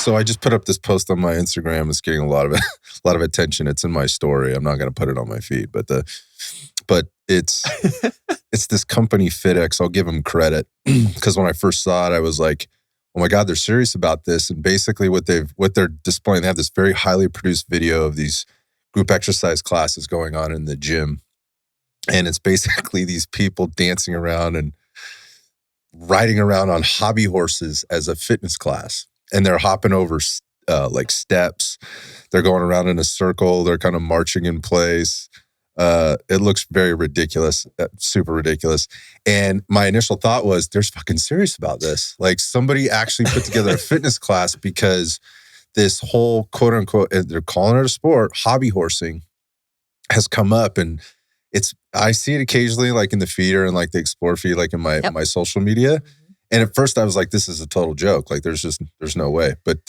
So I just put up this post on my Instagram. It's getting a lot of attention. It's in my story. I'm not going to put it on my feed, but it's this company FitX. I'll give them credit because when I first saw it, I was like, oh my God, they're serious about this. And basically what they're displaying, they have this very highly produced video of these group exercise classes going on in the gym. And it's basically these people dancing around and riding around on hobby horses as a fitness class. And they're hopping over like steps. They're going around in a circle. They're kind of marching in place. It looks very ridiculous, super ridiculous. And my initial thought was, they're fucking serious about this. Like somebody actually put together a fitness class because this whole quote unquote, they're calling it a sport, hobby horsing has come up. And I see it occasionally like in the feed or in like the explore feed, like in my social media. And at first I was like, this is a total joke. Like there's no way. But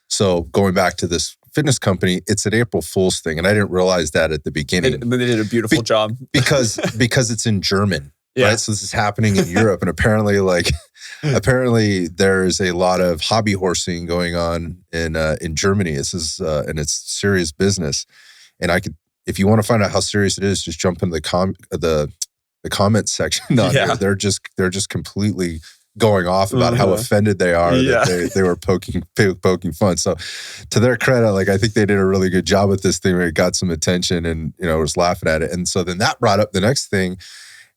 so going back to this fitness company, it's an April Fool's thing. And I didn't realize that at the beginning. And they did a beautiful job. because it's in German, right? So this is happening in Europe. And apparently there's a lot of hobby horsing going on in Germany. This is, and it's serious business. And if you want to find out how serious it is, just jump into the comment section on here. They're just completely going off about how offended they are that they were poking fun. So to their credit, like I think they did a really good job with this thing where it got some attention and, was laughing at it. And so then that brought up the next thing.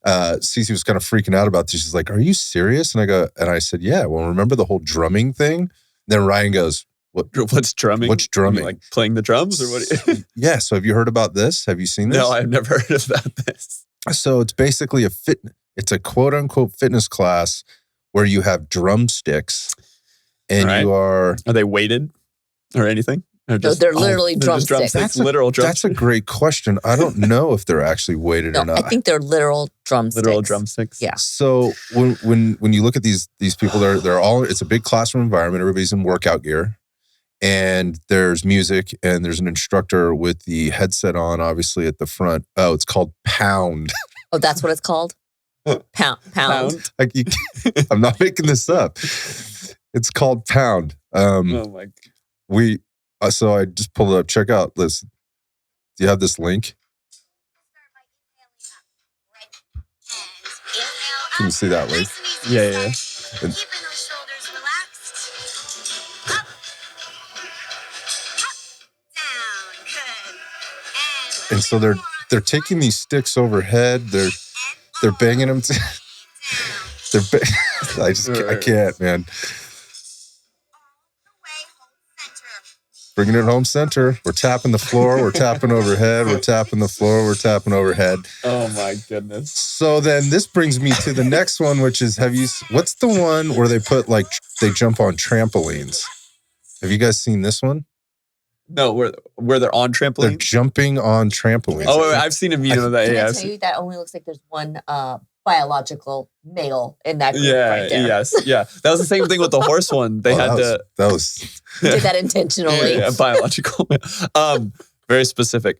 Cece was kind of freaking out about this. She's like, are you serious? And I said, yeah, well, remember the whole drumming thing? Then Ryan goes, what's drumming? What's drumming? Like playing the drums or what? Yeah. So have you heard about this? Have you seen this? No, I've never heard about this. So it's basically it's a quote unquote fitness class where you have drumsticks and you are they weighted or anything? Or no, they're literally drumsticks. That's literal drumsticks. That's a great question. I don't know if they're actually weighted or not. I think they're literal drumsticks. Literal drumsticks. Yeah. So when you look at these people, they're all, it's a big classroom environment. Everybody's in workout gear. And there's music and there's an instructor with the headset on, obviously, at the front. Oh, it's called Pound. Oh, that's what it's called? Pound. Like I'm not making this up. It's called Pound. Oh my God. So I just pulled it up. Check out this. Do you have this link? Can you see that link? Yeah. And, and so they're taking these sticks overhead. They're banging them. I can't, man. Bringing it home center. We're tapping the floor. We're tapping overhead. We're tapping the floor. We're tapping overhead. Oh my goodness. So then this brings me to the next one, which is, what's the one where they put they jump on trampolines? Have you guys seen this one? No, where they're on trampolines? They're jumping on trampolines. Oh, I've seen a video of that. Can I tell you that only looks like there's one biological male in that group right there. Yes. Yeah. That was the same thing with the horse one. They that was did that intentionally. Yeah, biological. Very specific.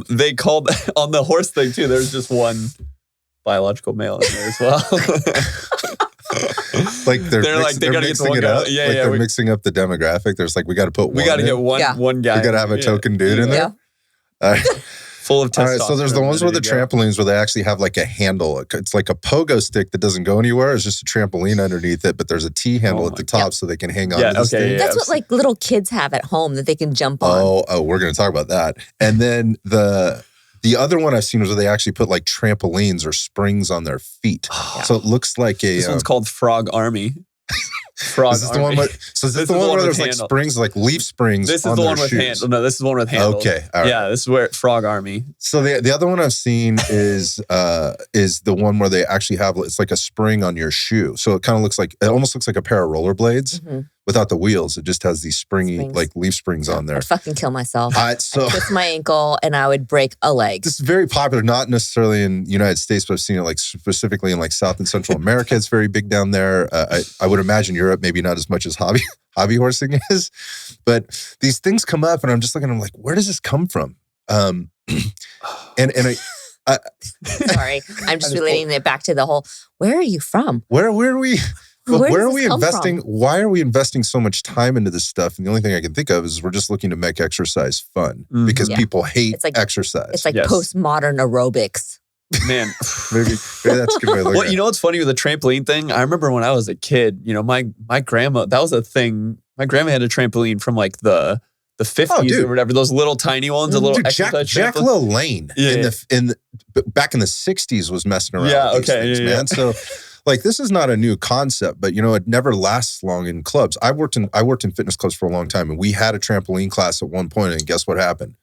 They called on the horse thing too. There's just one biological male in there as well. Like they're mixing it up. Yeah, they're mixing up the demographic. There's like, we got to put one. We got to get one guy. We got to have a token dude in there. Yeah. Full of testosterone. All right, so there's the ones with the trampolines where they actually have like a handle. It's like a pogo stick that doesn't go anywhere. It's just a trampoline underneath it, but there's a T handle at the top so they can hang on to this thing. Yeah, that's what like little kids have at home that they can jump on. Oh, we're going to talk about that. And then the other one I've seen is where they actually put like trampolines or springs on their feet. So it looks like this one's called Frog Army. Frog is this the one where there's like springs, like leaf springs? This is the one with handles. No, this is the one with handles. Okay, all right. Yeah, this is where Frog Army. So the other one I've seen is the one where they actually have, it's like a spring on your shoe. So it almost looks like a pair of rollerblades without the wheels. It just has these springy like leaf springs on there. I'd fucking kill myself. I'd twist my ankle and I would break a leg. This is very popular, not necessarily in the United States, but I've seen it like specifically in like South and Central America. It's very big down there. I would imagine Europe, maybe not as much as hobby horsing is, but these things come up and I'm just looking, I'm like, where does this come from? And I sorry, I'm just relating it back to the whole, where are you from? Where are we? But Where where does are we this come investing? from? Why are we investing so much time into this stuff? And the only thing I can think of is we're just looking to make exercise fun because Yeah. people hate It's like- exercise. It's like Yes. postmodern aerobics. Man. maybe that's a good way to look Well, at it. you know what's funny with the trampoline thing? I remember when I was a kid, my grandma, that was a thing. My grandma had a trampoline from like the 50s dude. or whatever. Those little tiny ones, a little Dude, Jack exercise trampoline. LaLanne Yeah, back in the 60s was messing around Yeah, with these okay, things, yeah, man. So like this is not a new concept, but it never lasts long in clubs. I worked in fitness clubs for a long time, and we had a trampoline class at one point, and guess what happened?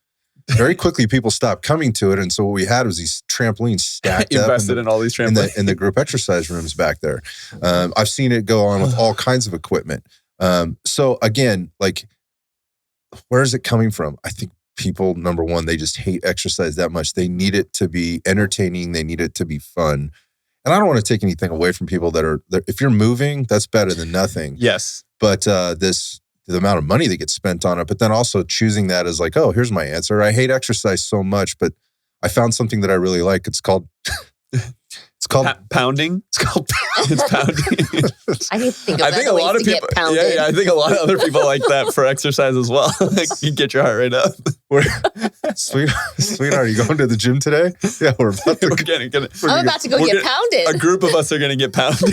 Very quickly people stopped coming to it, and so what we had was these trampolines stacked up Invested in all these trampolines. in the group exercise rooms back there. I've seen it go on with all kinds of equipment. So again, like, where is it coming from? I think people, number one, they just hate exercise that much. They need it to be entertaining. They need it to be fun. And I don't want to take anything away from people that if you're moving, that's better than nothing. Yes. But the amount of money that gets spent on it, but then also choosing that as like, oh, here's my answer. I hate exercise so much, but I found something that I really like. It's called Pounding. It's called It's pounding. I need to think of I think a lot of people. Yeah, I think a lot of other people like that for exercise as well. Like, you get your heart rate up. Sweetheart, are you going to the gym today? Yeah, we're about to. I'm about to go get pounded. A group of us are going to get pounded.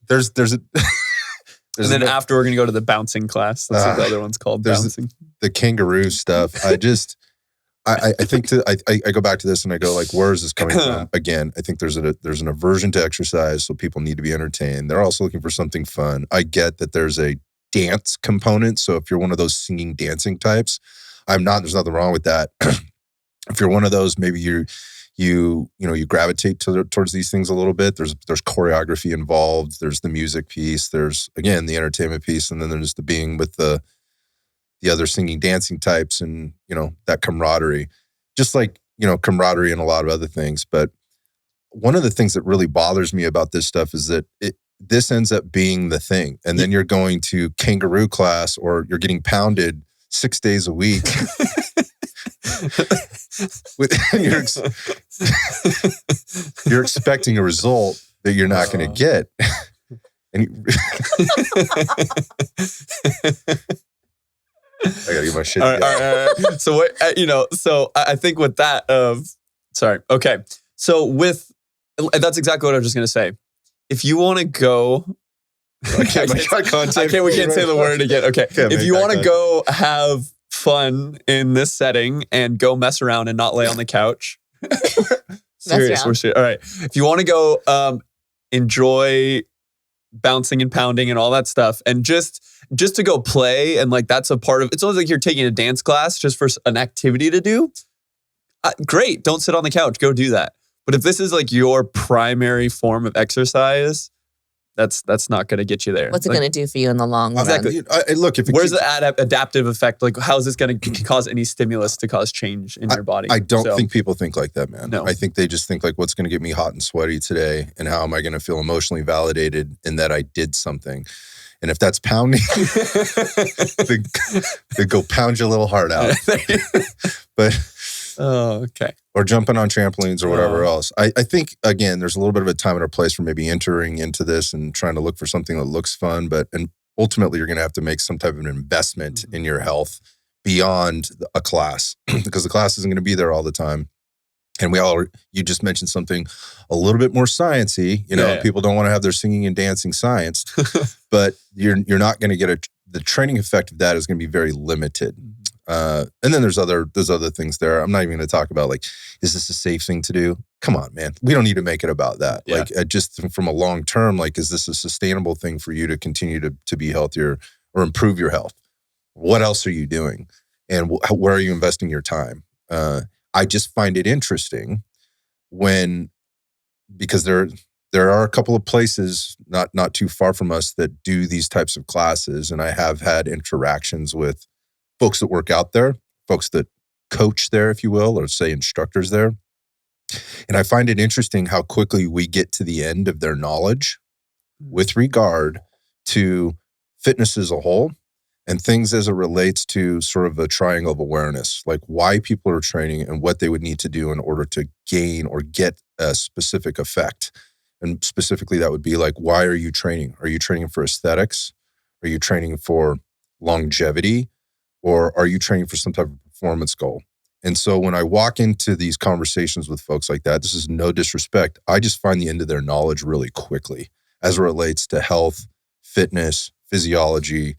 There's And then after we're going to go to the bouncing class. That's what the other one's called, bouncing. The kangaroo stuff. I think I go back to this and I go like, where is this coming from? Again, I think there's an aversion to exercise, so people need to be entertained. They're also looking for something fun. I get that there's a dance component. So if you're one of those singing, dancing types, I'm not. There's nothing wrong with that. If you're one of those, maybe you gravitate towards these things a little bit. There's choreography involved. There's the music piece. There's, again, the entertainment piece, and then there's the being with the other singing, dancing types, and that camaraderie. Just like camaraderie and a lot of other things. But one of the things that really bothers me about this stuff is that this ends up being the thing, and then you're going to kangaroo class or you're getting pounded 6 days a week. You're expecting a result that you're not going to get. And I gotta get my shit together. All right. So what so I think with that sorry. Okay. So that's exactly what I was just gonna say. If you want to go, we can't say the word again. Okay. If you want to go have fun in this setting and go mess around and not lay on the couch. Serious. We're serious. All right. If you want to go enjoy bouncing and pounding and all that stuff, and just to go play, and like that's a part of it's almost like you're taking a dance class just for an activity to do. Great. Don't sit on the couch. Go do that. But if this is like your primary form of exercise, that's not going to get you there. What's it going to do for you in the long run? Exactly. Look, where's the adaptive effect? Like, how is this going to cause any stimulus to cause change in your body? I don't think people think like that, man. No. I think they just think like, what's going to get me hot and sweaty today, and how am I going to feel emotionally validated in that I did something? And if that's pounding, then go pound your little heart out. But oh, okay. Or jumping on trampolines or whatever else. I think, again, there's a little bit of a time and a place for maybe entering into this and trying to look for something that looks fun. And ultimately, you're going to have to make some type of an investment in your health beyond a class, because the class isn't going to be there all the time. And you just mentioned something a little bit more sciencey. People don't want to have their singing and dancing science, but you're not going to get the training effect of that is going to be very limited. And then there's other things there. I'm not even going to talk about like, is this a safe thing to do? Come on, man. We don't need to make it about that. Yeah. Like, just from a long term, like, is this a sustainable thing for you to continue to be healthier or improve your health? What else are you doing? And where are you investing your time? I just find it interesting because there are a couple of places not too far from us that do these types of classes. And I have had interactions with folks that work out there, folks that coach there, if you will, or say instructors there. And I find it interesting how quickly we get to the end of their knowledge with regard to fitness as a whole. and things as it relates to sort of a triangle of awareness, like why people are training and what they would need to do in order to gain or get a specific effect. And specifically, that would be like, why are you training? Are you training for aesthetics? Are you training for longevity? Or are you training for some type of performance goal? And so when I walk into these conversations with folks like that, this is no disrespect, I just find the end of their knowledge really quickly as it relates to health, fitness, physiology,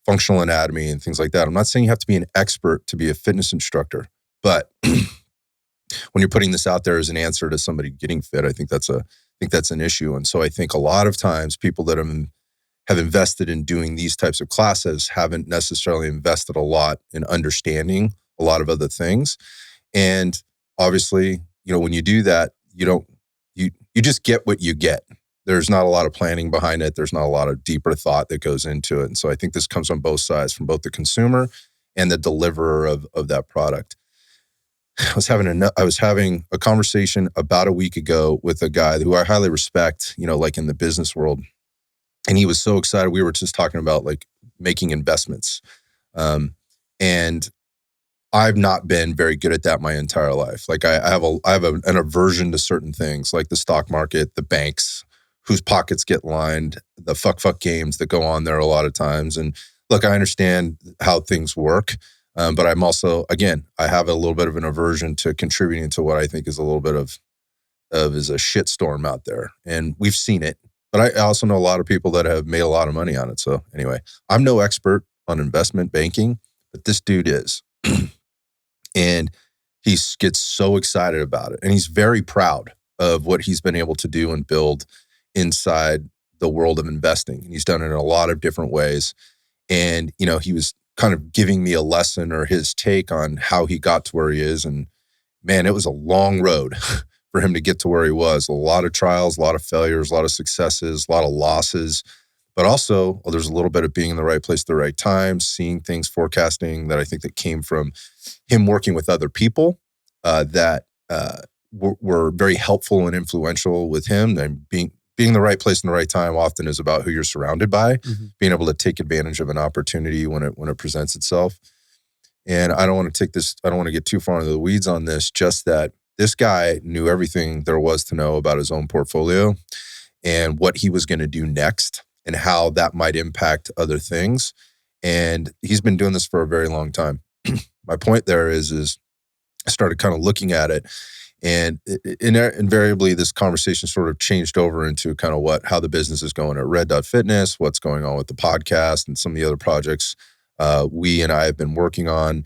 functional anatomy, and things like that. I'm not saying you have to be an expert to be a fitness instructor, but when you're putting this out there as an answer to somebody getting fit, I think that's an issue. And so I think a lot of times people that have invested in doing these types of classes haven't necessarily invested a lot in understanding a lot of other things. And obviously, when you do that, you just get what you get. There's not a lot of planning behind it. There's not a lot of deeper thought that goes into it. And so I think this comes on both sides, from both the consumer and the deliverer of that product. I was having a conversation about a week ago with a guy who I highly respect, like in the business world. And he was so excited. We were just talking about like making investments. And I've not been very good at that my entire life. Like I have an aversion to certain things, like the stock market, the banks, whose pockets get lined, the fuck games that go on there a lot of times. And look, I understand how things work, but I'm also, again, I have a little bit of an aversion to contributing to what I think is a little bit of is a shitstorm out there. And we've seen it, but I also know a lot of people that have made a lot of money on it. So anyway, I'm no expert on investment banking, but this dude is. And he gets so excited about it. And he's very proud of what he's been able to do and build inside the world of investing. And he's done it in a lot of different ways. And, he was kind of giving me a lesson or his take on how he got to where he is. And man, it was a long road for him to get to where he was. A lot of trials, a lot of failures, a lot of successes, a lot of losses. But also, there's a little bit of being in the right place at the right time, seeing things, forecasting that I think that came from him working with other people that were very helpful and influential with him. And being in the right place in the right time often is about who you're surrounded by, being able to take advantage of an opportunity when it presents itself. And I don't want to get too far into the weeds on this, just that this guy knew everything there was to know about his own portfolio and what he was going to do next, and how that might impact other things. And he's been doing this for a very long time. My point there is I started kind of looking at it, and invariably this conversation sort of changed over into kind of how the business is going at Red.Fitness, what's going on with the podcast and some of the other projects we and I have been working on.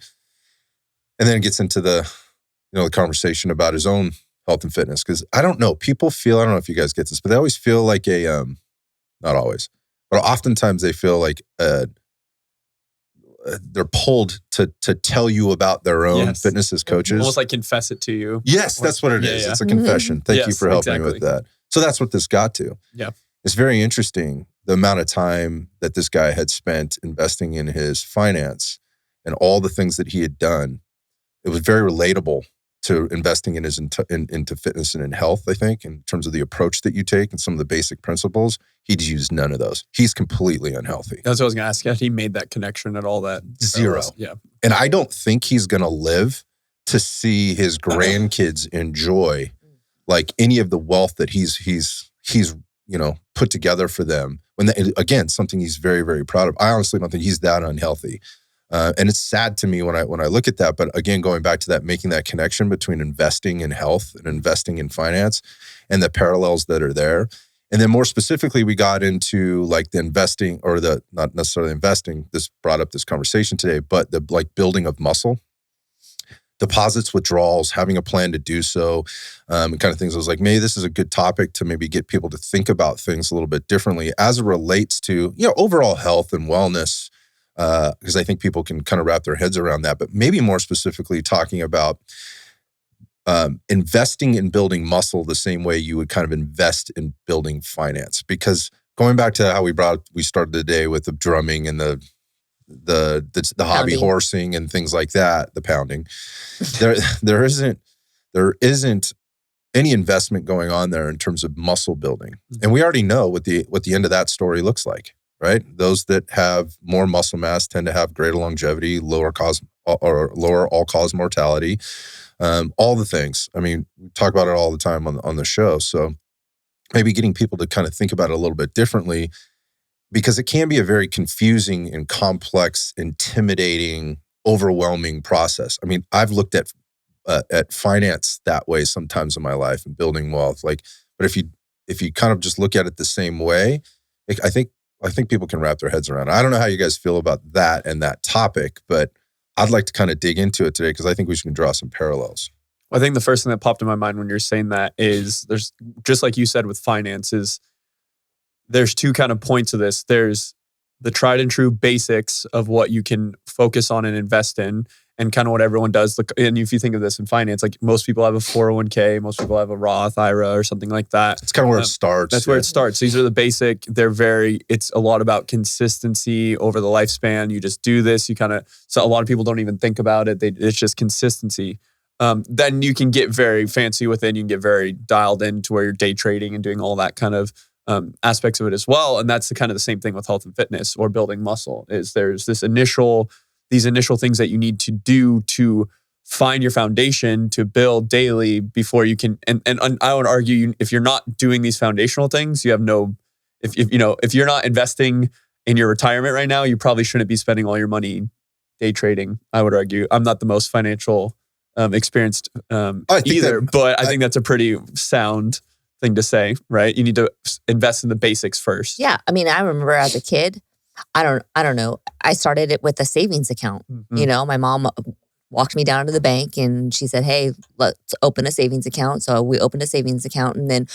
And then it gets into the conversation about his own health and fitness. Because I don't know if you guys get this, but they always feel like not always, but oftentimes they feel like they're pulled to tell you about their own fitness as coaches. Almost like confess it to you. Yes, that's what it is. Yeah. It's a confession. Thank you for helping me with that. So that's what this got to. Yeah. It's very interesting, the amount of time that this guy had spent investing in his finance and all the things that he had done. It was very relatable to investing in into fitness and in health, I think, in terms of the approach that you take and some of the basic principles. He'd used none of those. He's completely unhealthy. That's what I was going to ask. Had he made that connection at all? That zero. Yeah. And I don't think he's going to live to see his grandkids enjoy like any of the wealth that he's put together for them. Again, something he's very, very proud of. I honestly don't think he's that unhealthy. And it's sad to me when I look at that. But again, going back to that, making that connection between investing in health and investing in finance and the parallels that are there. And then more specifically, we got into like the investing, or the not necessarily investing. This brought up this conversation today, but the like building of muscle, deposits, withdrawals, having a plan to do so, and kind of things. I was like, maybe this is a good topic to maybe get people to think about things a little bit differently as it relates to overall health and wellness. Because I think people can kind of wrap their heads around that, but maybe more specifically talking about investing in building muscle the same way you would kind of invest in building finance. Because going back to how we started the day with the drumming and the hobby horsing and things like that, the pounding, there isn't any investment going on there in terms of muscle building, and we already know what the end of that story looks like. right? Those that have more muscle mass tend to have greater longevity, lower all-cause mortality, all the things. I mean, we talk about it all the time on the show. So maybe getting people to kind of think about it a little bit differently, because it can be a very confusing and complex, intimidating, overwhelming process. I mean, I've looked at finance that way sometimes in my life and building wealth. But if you kind of just look at it the same way, I think people can wrap their heads around it. I don't know how you guys feel about that and that topic, but I'd like to kind of dig into it today because I think we can draw some parallels. I think the first thing that popped in my mind when you're saying that is there's, just like you said with finances, there's two kind of points of this. There's the tried and true basics of what you can focus on and invest in, and kind of what everyone does. And if you think of this in finance, like most people have a 401k, most people have a Roth IRA or something like that. It's kind of where it starts. That's where it starts. These are the basic. It's a lot about consistency over the lifespan. You just do this. So a lot of people don't even think about it. It's just consistency. Then you can get very fancy with it. You can get very dialed in to where you're day trading and doing all that kind of aspects of it as well. And that's the same thing with health and fitness or building muscle. Is there's these initial things that you need to do to find your foundation to build daily before you can. And I would argue, if you're not doing these foundational things, you have no. If you're not investing in your retirement right now, you probably shouldn't be spending all your money day trading. I would argue. I'm not the most financial experienced either, but I think that's a pretty sound thing to say, right? You need to invest in the basics first. Yeah. I mean, I remember as a kid, I don't know. I started it with a savings account. Mm-hmm. My mom walked me down to the bank and she said, "Hey, let's open a savings account." So we opened a savings account. And then,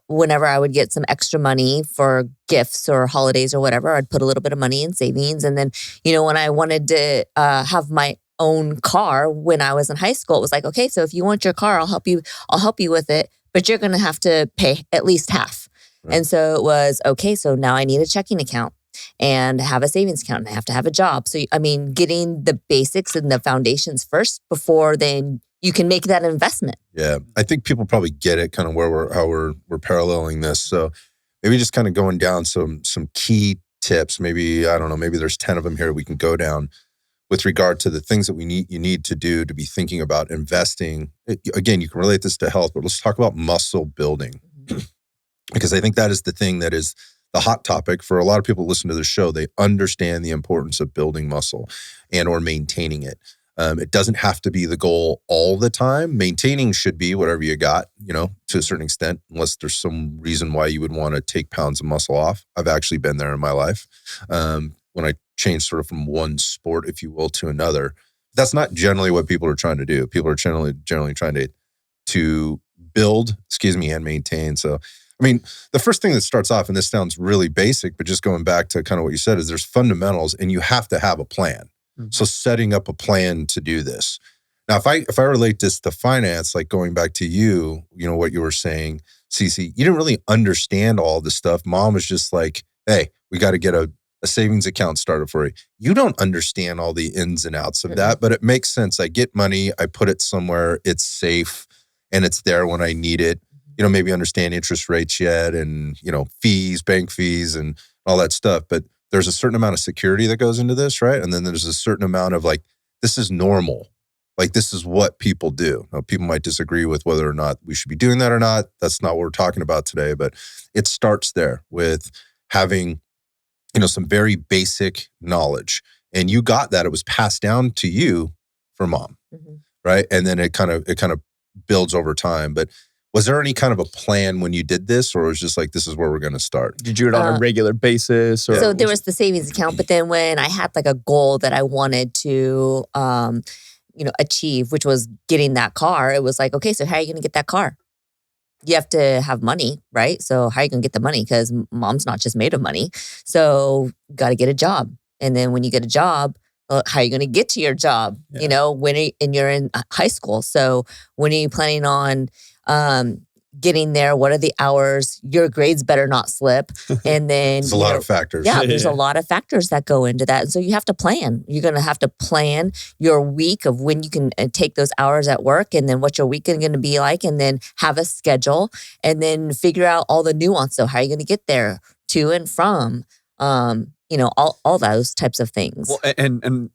whenever I would get some extra money for gifts or holidays or whatever, I'd put a little bit of money in savings. And then, when I wanted to have my own car when I was in high school, it was like, okay, so if you want your car, I'll help you with it, but you're going to have to pay at least half. Right. And so it was, okay, so now I need a checking account and have a savings account and I have to have a job. So, getting the basics and the foundations first before then you can make that investment. Yeah. I think people probably get it kind of how we're paralleling this. So maybe just kind of going down some key tips. Maybe, I don't know, maybe there's 10 of them here we can go down with regard to the things that you need to do to be thinking about investing. Again, you can relate this to health, but let's talk about muscle building. Mm-hmm. Because I think that is the thing that is the hot topic for a lot of people who listen to the show. They understand the importance of building muscle and or maintaining it. It doesn't have to be the goal all the time. Maintaining should be whatever you got, to a certain extent, unless there's some reason why you would want to take pounds of muscle off. I've actually been there in my life. When I changed sort of from one sport, if you will, to another. That's not generally what people are trying to do. People are generally trying to build, and maintain. So, the first thing that starts off, and this sounds really basic, but just going back to kind of what you said, is there's fundamentals and you have to have a plan. Mm-hmm. So setting up a plan to do this. Now, if I relate this to finance, like going back to you, what you were saying, Cece, you didn't really understand all this stuff. Mom was just like, "Hey, we got to get a savings account started for you." You don't understand all the ins and outs of that, but it makes sense. I get money, I put it somewhere, it's safe, and it's there when I need it. Maybe understand interest rates yet and, fees, bank fees and all that stuff. But there's a certain amount of security that goes into this, right? And then there's a certain amount of this is normal. This is what people do. Now, people might disagree with whether or not we should be doing that or not. That's not what we're talking about today, but it starts there with having some very basic knowledge. And you got that. It was passed down to you from mom, right? And then it kind of builds over time. But was there any kind of a plan when you did this, or was it just like, this is where we're going to start? Did you do it on a regular basis? Or so there was the savings account, but then when I had a goal that I wanted to, achieve, which was getting that car, it was like, okay, so how are you going to get that car? You have to have money, right? So how are you going to get the money? Because mom's not just made of money. So you got to get a job. And then when you get a job, how are you going to get to your job? Yeah. And you're in high school. So when are you planning on getting there? What are the hours? Your grades better not slip. And then there's a lot of factors. Yeah, there's a lot of factors that go into that. And so you have to plan. You're going to have to plan your week of when you can take those hours at work and then what your week is going to be like, and then have a schedule and then figure out all the nuance. So how are you going to get there to and from? all those types of things. Well, and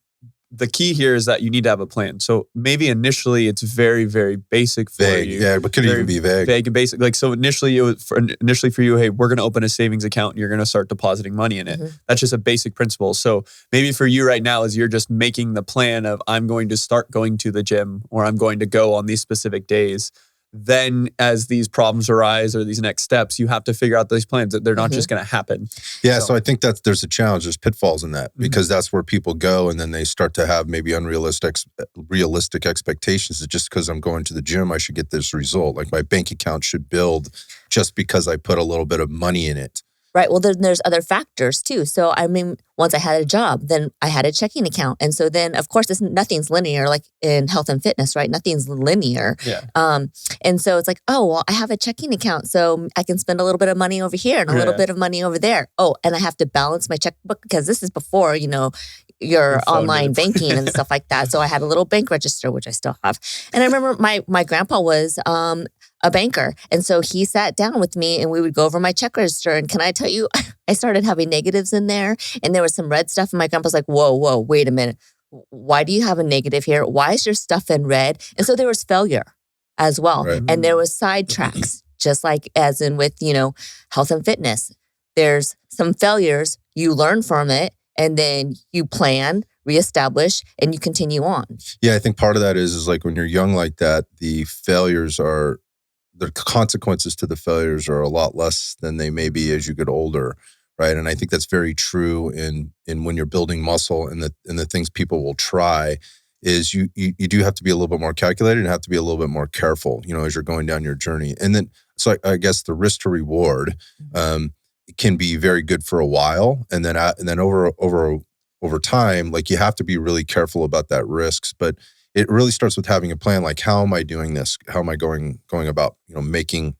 the key here is that you need to have a plan. So maybe initially it's very, very basic for vague, you. Yeah, but could even be vague. Vague and basic. Like, so initially for you, hey, we're going to open a savings account and you're going to start depositing money in it. Mm-hmm. That's just a basic principle. So maybe for you right now is you're just making the plan of I'm going to start going to the gym or I'm going to go on these specific days. Then as these problems arise or these next steps, you have to figure out these plans that they're not just going to happen. Yeah. So I think that there's a challenge. There's pitfalls in that because that's where people go and then they start to have maybe realistic expectations that just because I'm going to the gym, I should get this result. Like my bank account should build just because I put a little bit of money in it. Right. Well, there's other factors too. So, I mean, once I had a job, then I had a checking account. And so then, of course, nothing's linear like in health and fitness, right? Nothing's linear. Yeah. And so it's like, oh, well, I have a checking account. So I can spend a little bit of money over here and a little bit of money over there. Oh, and I have to balance my checkbook because this is before, your online banking and stuff like that. So I had a little bank register, which I still have. And I remember my grandpa was a banker. And so he sat down with me and we would go over my check register. And can I tell you, I started having negatives in there and there was some red stuff. And my grandpa's like, whoa, wait a minute. Why do you have a negative here? Why is your stuff in red? And so there was failure as well. Right. And there was sidetracks, just like as in with, health and fitness. There's some failures, you learn from it, and then you plan, reestablish, and you continue on. Yeah, I think part of that is like when you're young like that, the consequences to the failures are a lot less than they may be as you get older, right? And I think that's very true in when you're building muscle and the things people will try is you do have to be a little bit more calculated and have to be a little bit more careful, as you're going down your journey. And then, so I guess the risk to reward can be very good for a while, and then over time, like you have to be really careful about that risks. But it really starts with having a plan. Like, how am I doing this? How am I going about, making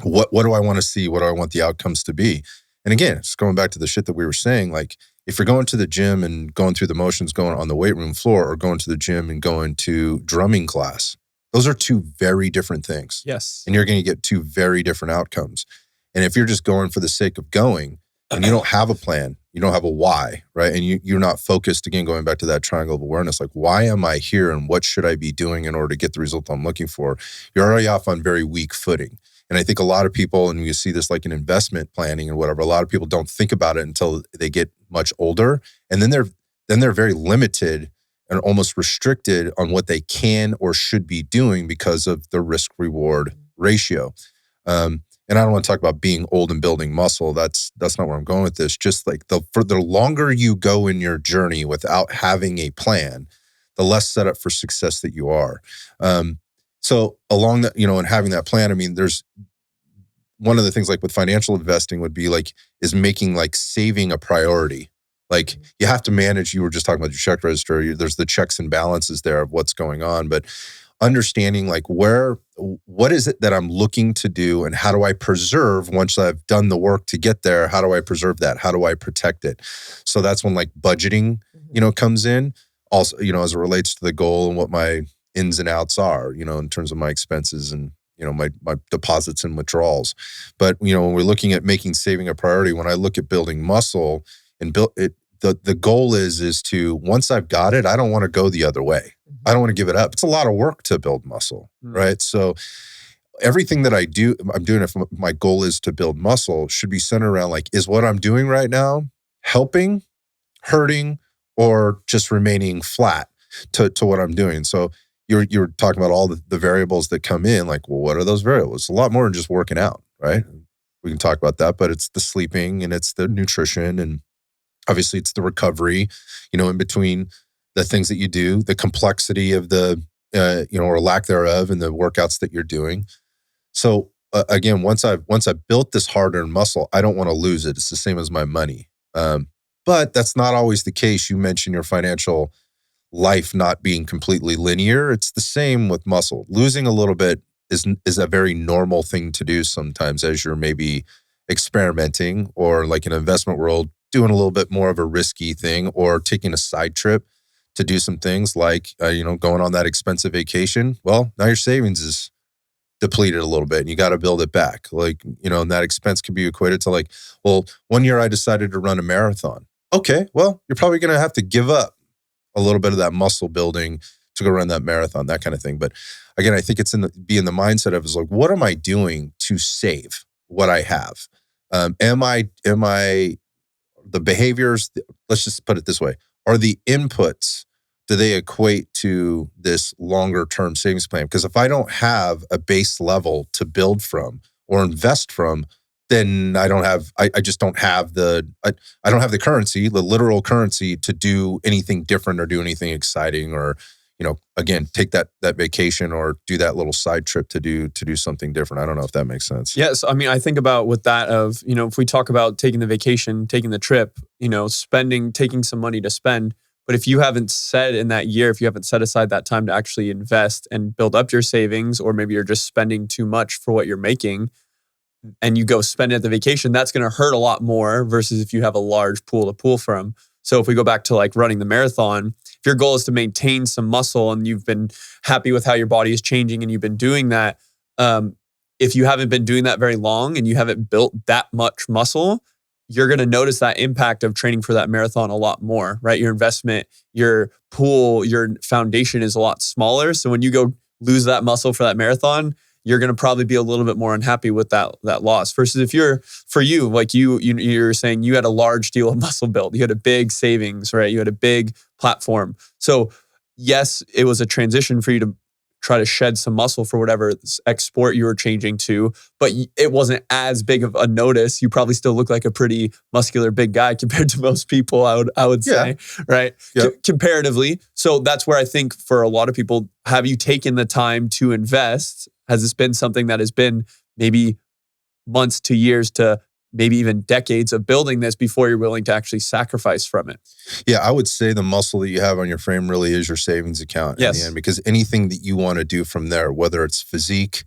what do I want to see? What do I want the outcomes to be? And again, it's going back to the shit that we were saying. Like, if you're going to the gym and going through the motions, going on the weight room floor, or going to the gym and going to drumming class, those are two very different things. Yes. And you're going to get two very different outcomes. And if you're just going for the sake of going and you don't have a plan, you don't have a why, right? And you're not focused, again, going back to that triangle of awareness, like, why am I here and what should I be doing in order to get the result I'm looking for? You're already off on very weak footing. And I think a lot of people, and you see this like in investment planning and whatever, a lot of people don't think about it until they get much older. And then they're very limited and almost restricted on what they can or should be doing because of the risk reward ratio. And I don't want to talk about being old and building muscle. That's not where I'm going with this. Just like for the longer you go in your journey without having a plan, the less set up for success that you are. So along that, and having that plan, I mean, there's one of the things like with financial investing would be like, is making like saving a priority. Like you have to manage, you were just talking about your check register, there's the checks and balances there of what's going on, but understanding like what is it that I'm looking to do and how do I preserve once I've done the work to get there? How do I preserve that? How do I protect it? So that's when like budgeting, comes in also, as it relates to the goal and what my ins and outs are, in terms of my expenses and, my deposits and withdrawals. But, when we're looking at making saving a priority, when I look at building muscle and the goal is to, once I've got it, I don't want to go the other way. I don't want to give it up. It's a lot of work to build muscle, right? So everything that I do, I'm doing if my goal is to build muscle, should be centered around like, is what I'm doing right now helping, hurting, or just remaining flat to what I'm doing? So you're talking about all the variables that come in, like, well, what are those variables? It's a lot more than just working out, right? We can talk about that, but it's the sleeping and it's the nutrition and obviously it's the recovery, in between the things that you do, the complexity of the, or lack thereof and the workouts that you're doing. So again, once I've built this hard-earned muscle, I don't want to lose it. It's the same as my money. But that's not always the case. You mentioned your financial life not being completely linear. It's the same with muscle. Losing a little bit is a very normal thing to do sometimes as you're maybe experimenting or like in an investment world, doing a little bit more of a risky thing or taking a side trip to do some things like, going on that expensive vacation. Well, now your savings is depleted a little bit and you got to build it back. Like, and that expense can be equated to like, well, one year I decided to run a marathon. Okay, well, you're probably going to have to give up a little bit of that muscle building to go run that marathon, that kind of thing. But again, I think it's be in the mindset of is like, what am I doing to save what I have? Am I the behaviors, let's just put it this way, are the inputs, do they equate to this longer term savings plan? Because if I don't have a base level to build from or invest from, then I just don't have I don't have the currency, the literal currency to do anything different or do anything exciting or, again, take that vacation or do that little side trip to do something different. I don't know if that makes sense. Yes. I mean, I think about with that of, if we talk about taking the vacation, taking the trip, taking some money to spend, but if you haven't said in that year, if you haven't set aside that time to actually invest and build up your savings, or maybe you're just spending too much for what you're making and you go spend it at the vacation, that's going to hurt a lot more versus if you have a large pool to pull from. So if we go back to like running the marathon, if your goal is to maintain some muscle and you've been happy with how your body is changing and you've been doing that, if you haven't been doing that very long and you haven't built that much muscle, you're going to notice that impact of training for that marathon a lot more, right? Your investment, your pool, your foundation is a lot smaller. So when you go lose that muscle for that marathon, you're going to probably be a little bit more unhappy with that loss versus if you're saying you had a large deal of muscle build, you had a big savings, right? You had a big platform. So yes, it was a transition for you to try to shed some muscle for whatever sport you were changing to, but it wasn't as big of a notice. You probably still look like a pretty muscular big guy compared to most people, I would say, right? Yep. Comparatively. So that's where I think for a lot of people, have you taken the time to invest? Has this been something that has been maybe months to years to maybe even decades of building this before you're willing to actually sacrifice from it? Yeah, I would say the muscle that you have on your frame really is your savings account in the end, because anything that you want to do from there, whether it's physique,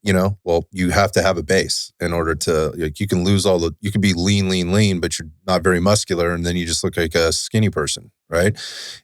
you have to have a base in order to, you can lose you can be lean, but you're not very muscular and then you just look like a skinny person, right?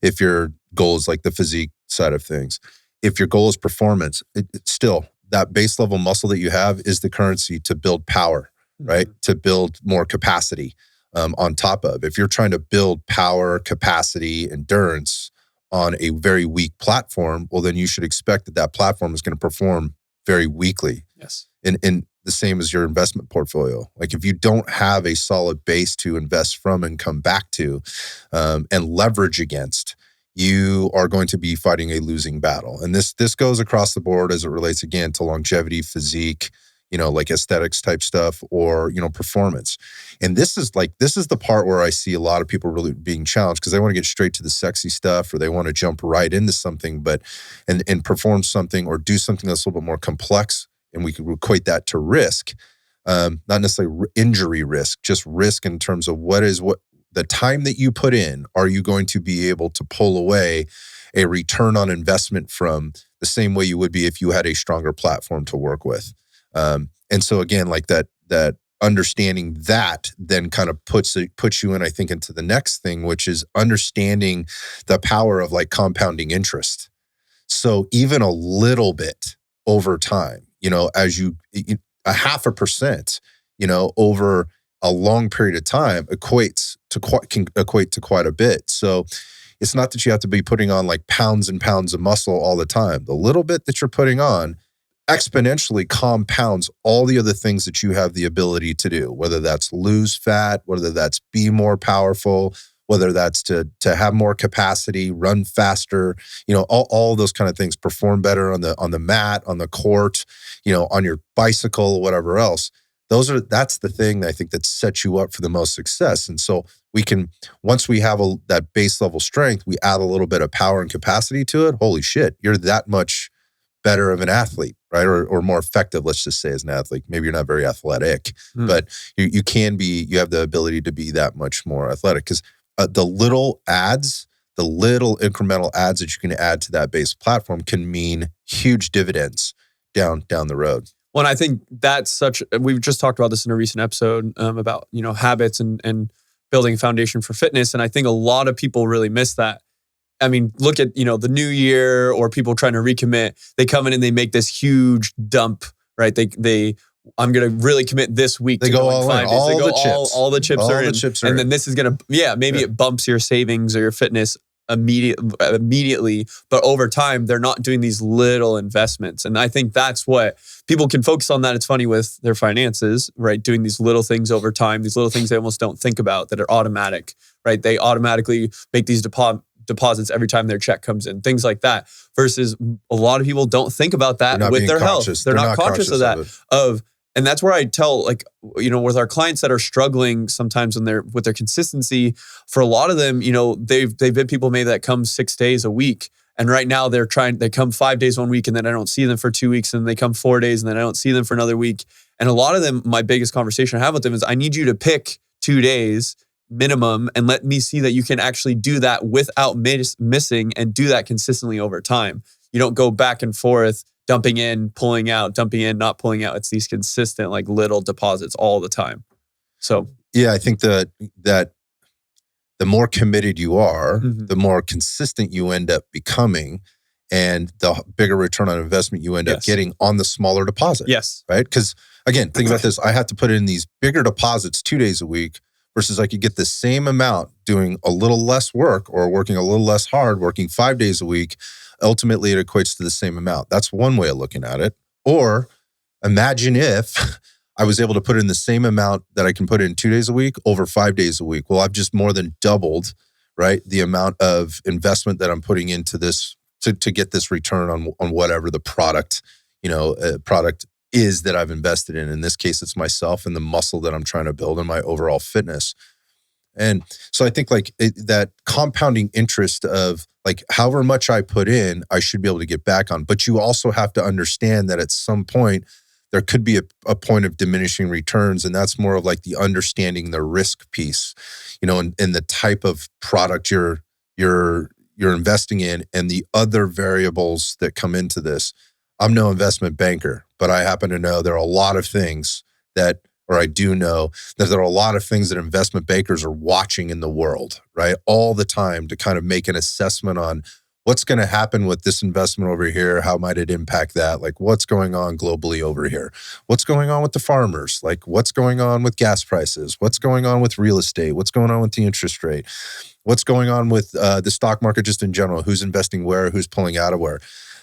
If your goal is like the physique side of things. If your goal is performance, it's still that base level muscle that you have is the currency to build power, right? To build more capacity on top of. If you're trying to build power, capacity, endurance on a very weak platform, well, then you should expect that platform is going to perform very weakly. Yes. And the same as your investment portfolio. Like if you don't have a solid base to invest from and come back to and leverage against, you are going to be fighting a losing battle. And this goes across the board as it relates, again, to longevity, physique, like aesthetics type stuff or, performance. And this is the part where I see a lot of people really being challenged because they want to get straight to the sexy stuff or they want to jump right into something, and perform something or do something that's a little bit more complex. And we could equate that to risk, not necessarily injury risk, just risk in terms of what the time that you put in, are you going to be able to pull away a return on investment from the same way you would be if you had a stronger platform to work with? And so again, like that understanding that then kind of puts you in, I think, into the next thing, which is understanding the power of like compounding interest. So even a little bit over time, as you 0.5%, over a long period of time can equate to quite a bit. So it's not that you have to be putting on like pounds and pounds of muscle all the time. The little bit that you're putting on exponentially compounds all the other things that you have the ability to do, whether that's lose fat, whether that's be more powerful, whether that's to have more capacity, run faster, all those kind of things, perform better on the mat, on the court, on your bicycle, whatever else. That's the thing I think that sets you up for the most success. And so we can, once we have that base level strength, we add a little bit of power and capacity to it. Holy shit, you're that much better of an athlete, right? Or more effective, let's just say, as an athlete. Maybe you're not very athletic, but you have the ability to be that much more athletic because the little incremental adds that you can add to that base platform can mean huge dividends down the road. Well, and I think we've just talked about this in a recent episode about, habits and building a foundation for fitness. And I think a lot of people really miss that. I mean, look at, the new year or people trying to recommit. They come in and they make this huge dump, right? I'm going to really commit this week. They to go going all 5 in. days. All they go the chips. All the chips all are the in. Chips are and in. then this is going to, it bumps your savings or your fitness immediately. But over time, they're not doing these little investments. And I think that's what people can focus on. That it's funny with their finances, right? Doing these little things over time, these little things they almost don't think about that are automatic, right? They automatically make these deposits every time their check comes in, things like that. Versus a lot of people don't think about that with their health. They're not conscious of that. And that's where I tell, with our clients that are struggling sometimes with their consistency, for a lot of them, they've been people maybe that come 6 days a week. And right now they come 5 days one week and then I don't see them for 2 weeks, and they come 4 days and then I don't see them for another week. And a lot of them, my biggest conversation I have with them is, I need you to pick 2 days minimum and let me see that you can actually do that without missing, and do that consistently over time. You don't go back and forth, dumping in, pulling out, dumping in, not pulling out. It's these consistent little deposits all the time. So yeah, I think that the more committed you are, the more consistent you end up becoming, and the bigger return on investment you end up getting on the smaller deposit. Yes. Right? Because again, think about this. I have to put in these bigger deposits 2 days a week versus I could get the same amount doing a little less work or working a little less hard, working 5 days a week. Ultimately, it equates to the same amount. That's one way of looking at it. Or imagine if I was able to put in the same amount that I can put in 2 days a week over 5 days a week. Well, I've just more than doubled, right, the amount of investment that I'm putting into this to get this return on whatever the product is that I've invested in. In this case, it's myself and the muscle that I'm trying to build and my overall fitness. And so I think that compounding interest of however much I put in, I should be able to get back on. But you also have to understand that at some point, there could be a point of diminishing returns. And that's more of the understanding the risk piece, and the type of product you're investing in and the other variables that come into this. I'm no investment banker, but I happen to know there are a lot of things I do know that there are a lot of things that investment bankers are watching in the world, right? All the time to kind of make an assessment on what's going to happen with this investment over here. How might it impact that? What's going on globally over here? What's going on with the farmers? What's going on with gas prices? What's going on with real estate? What's going on with the interest rate? What's going on with the stock market just in general? Who's investing where? Who's pulling out of where?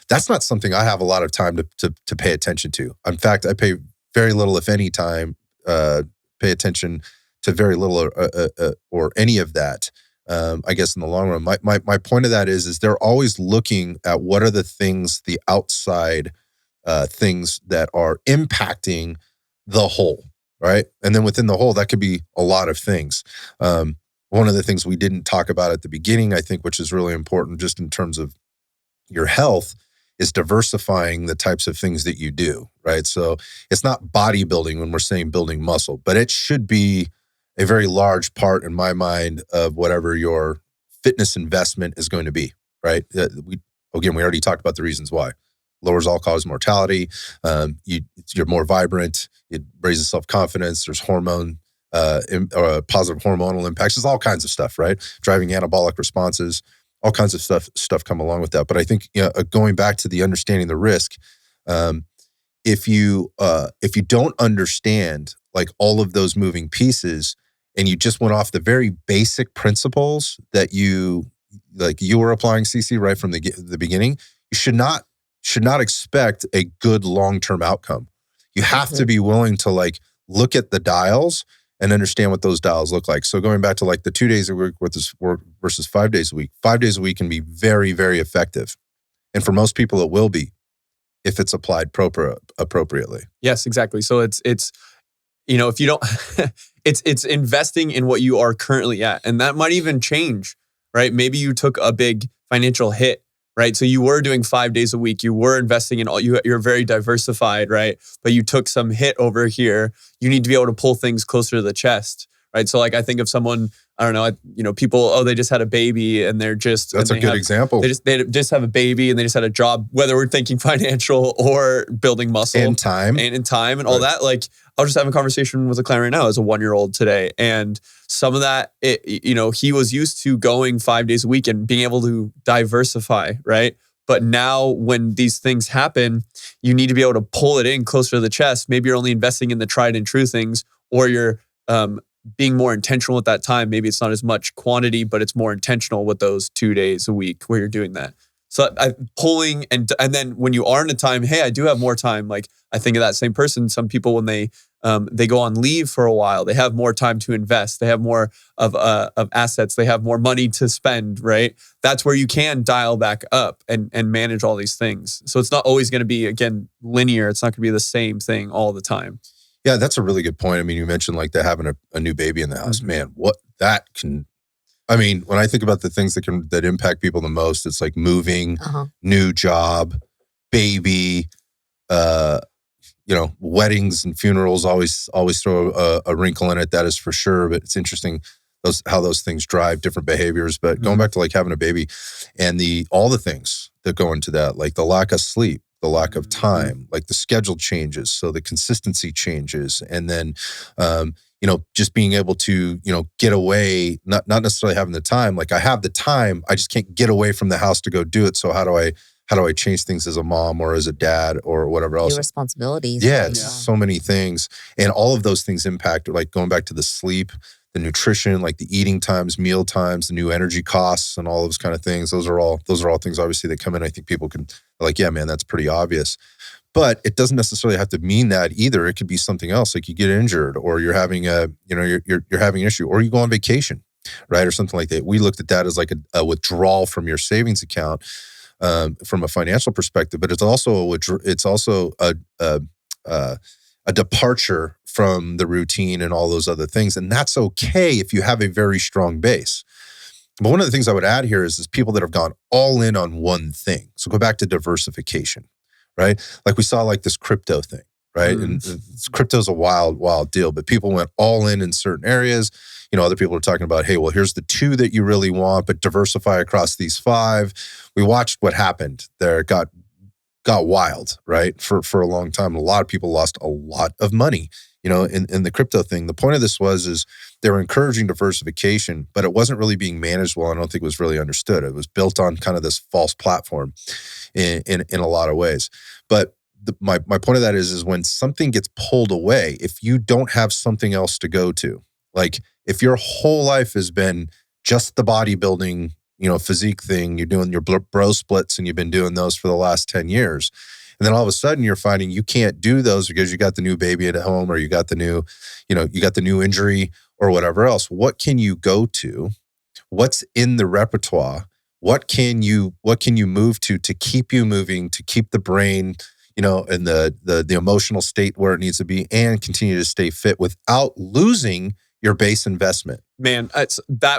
That's not something I have a lot of time to pay attention to. In fact, I pay very little, if any time, pay attention to very little or any of that. I guess in the long run, my point of that is they're always looking at what are the things, the outside things that are impacting the whole, right? And then within the whole, that could be a lot of things. One of the things we didn't talk about at the beginning, I think, which is really important just in terms of your health, is diversifying the types of things that you do, right? So it's not bodybuilding when we're saying building muscle, but it should be a very large part in my mind of whatever your fitness investment is going to be, right? We already talked about the reasons why. Lowers all-cause mortality. You're more vibrant. It raises self-confidence. There's positive hormonal impacts. There's all kinds of stuff, right? Driving anabolic responses. All kinds of stuff come along with that. But I think going back to the understanding the risk, if you don't understand all of those moving pieces, and you just went off the very basic principles that you were applying, CC, right from the beginning, you should not expect a good long-term outcome. You have to be willing to look at the dials and understand what those dials look like. So going back to the 2 days a week versus 5 days a week, 5 days a week can be very, very effective. And for most people, it will be if it's applied appropriately. Yes, exactly. So it's if you don't, it's investing in what you are currently at. And that might even change, right? Maybe you took a big financial hit, right? So you were doing 5 days a week. You were investing in you're very diversified, right? But you took some hit over here. You need to be able to pull things closer to the chest, right? So I think of someone, I don't know, people, they just had a baby and they're just... That's a good example. They just have a baby and they just had a job, whether we're thinking financial or building muscle. And time. And all that. I was just having a conversation with a client right now as a 1-year-old today. And some of that, he was used to going 5 days a week and being able to diversify, right? But now when these things happen, you need to be able to pull it in closer to the chest. Maybe you're only investing in the tried and true things, or you're being more intentional at that time. Maybe it's not as much quantity, but it's more intentional with those 2 days a week where you're doing that. So pulling and then when you are in a time, hey, I do have more time. Like I think of that same person. Some people when they go on leave for a while, they have more time to invest. They have more of assets. They have more money to spend. Right. That's where you can dial back up and manage all these things. So it's not always going to be again linear. It's not going to be the same thing all the time. Yeah, that's a really good point. I mean, you mentioned like having a new baby in the house. Man, what that can. I mean, when I think about the things that impact people the most, it's like moving, new job, baby, weddings and funerals always throw a wrinkle in it. That is for sure. But it's interesting how those things drive different behaviors. But going back to like having a baby and all the things that go into that, like the lack of sleep, the lack of time, like the schedule changes, so the consistency changes, and then just being able to, get away, not necessarily having the time. Like I have the time, I just can't get away from the house to go do it. So how do I change things as a mom or as a dad or whatever else? Your responsibilities. Yeah, it's so many things. And all of those things impact, like going back to the sleep, the nutrition, like the eating times, meal times, the new energy costs and all those kind of things. Those are all things obviously that come in. I think people can like, yeah, man, that's pretty obvious. But it doesn't necessarily have to mean that either. It could be something else, like you get injured, or you're having you're having an issue, or you go on vacation, right, or something like that. We looked at that as like a withdrawal from your savings account from a financial perspective, but it's also a departure from the routine and all those other things, and that's okay if you have a very strong base. But one of the things I would add here is people that have gone all in on one thing. So go back to diversification. Right? Like we saw like this crypto thing, right? And crypto's a wild, wild deal, but people went all in certain areas. Other people are talking about, hey, well, here's the 2 that you really want, but diversify across these 5. We watched what happened there. It got wild, right? For a long time. A lot of people lost a lot of money, in the crypto thing. The point of this is they were encouraging diversification, but it wasn't really being managed well. I don't think it was really understood. It was built on kind of this false platform in a lot of ways. But my point of that is when something gets pulled away, if you don't have something else to go to, like if your whole life has been just the bodybuilding, physique thing, you're doing your bro splits and you've been doing those for the last 10 years. And then all of a sudden you're finding you can't do those because you got the new baby at home, or you got the new, you got the new injury or whatever else. What can you go to? What's in the repertoire? What can you move to keep you moving, to keep the brain, in the emotional state where it needs to be, and continue to stay fit without losing your base investment? Man,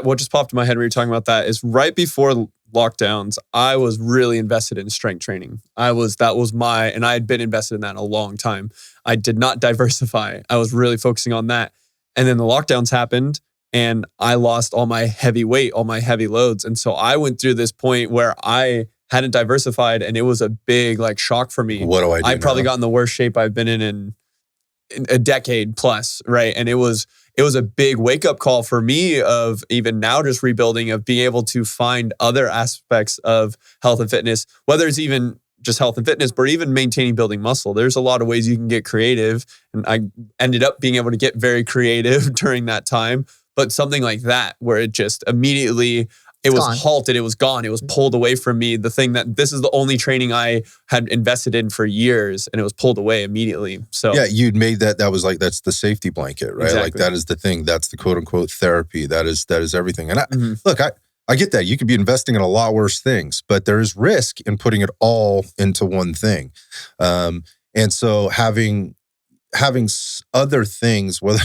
what just popped in my head when you were talking about that is right before lockdowns, I was really invested in strength training. And I had been invested in that a long time. I did not diversify. I was really focusing on that. And then the lockdowns happened and I lost all my heavy weight, all my heavy loads. And so I went through this point where I hadn't diversified and it was a big shock for me. What do I do I probably now? got in the worst shape I've been in a decade plus, right? And it was a big wake-up call for me of even now just rebuilding, of being able to find other aspects of health and fitness, whether it's even just health and fitness, but even maintaining building muscle. There's a lot of ways you can get creative. And I ended up being able to get very creative during that time. But something like that, where it just immediately, it was halted, it was gone, it was pulled away from me. The thing that this is the only training I had invested in for years, and it was pulled away immediately. So yeah, you'd made that was like, that's the safety blanket, right? Exactly. Like that is the thing. That's the quote unquote therapy. That is everything. And I get that. You could be investing in a lot worse things, but there is risk in putting it all into one thing. And so having other things, whether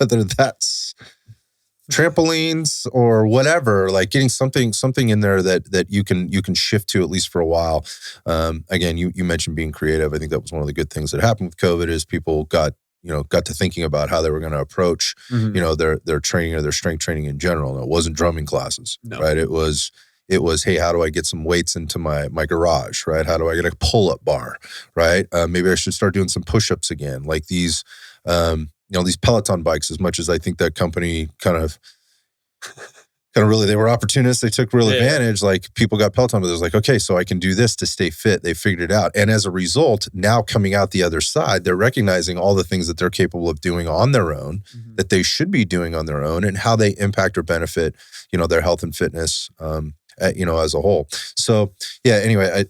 that's trampolines or whatever, like getting something in there that you can shift to at least for a while. Again, you mentioned being creative. I think that was one of the good things that happened with COVID is people got to thinking about how they were going to approach, their training or their strength training in general. And it wasn't drumming classes, right? It was, hey, how do I get some weights into my garage, right? How do I get a pull-up bar, right? Maybe I should start doing some push-ups again. Like these These Peloton bikes, as much as I think that company kind of really, they were opportunists. They took real advantage. Like people got Peloton, but it was like, okay, so I can do this to stay fit. They figured it out. And as a result, now coming out the other side, they're recognizing all the things that they're capable of doing on their own, that they should be doing on their own, and how they impact or benefit, their health and fitness, as a whole. So yeah, anyway,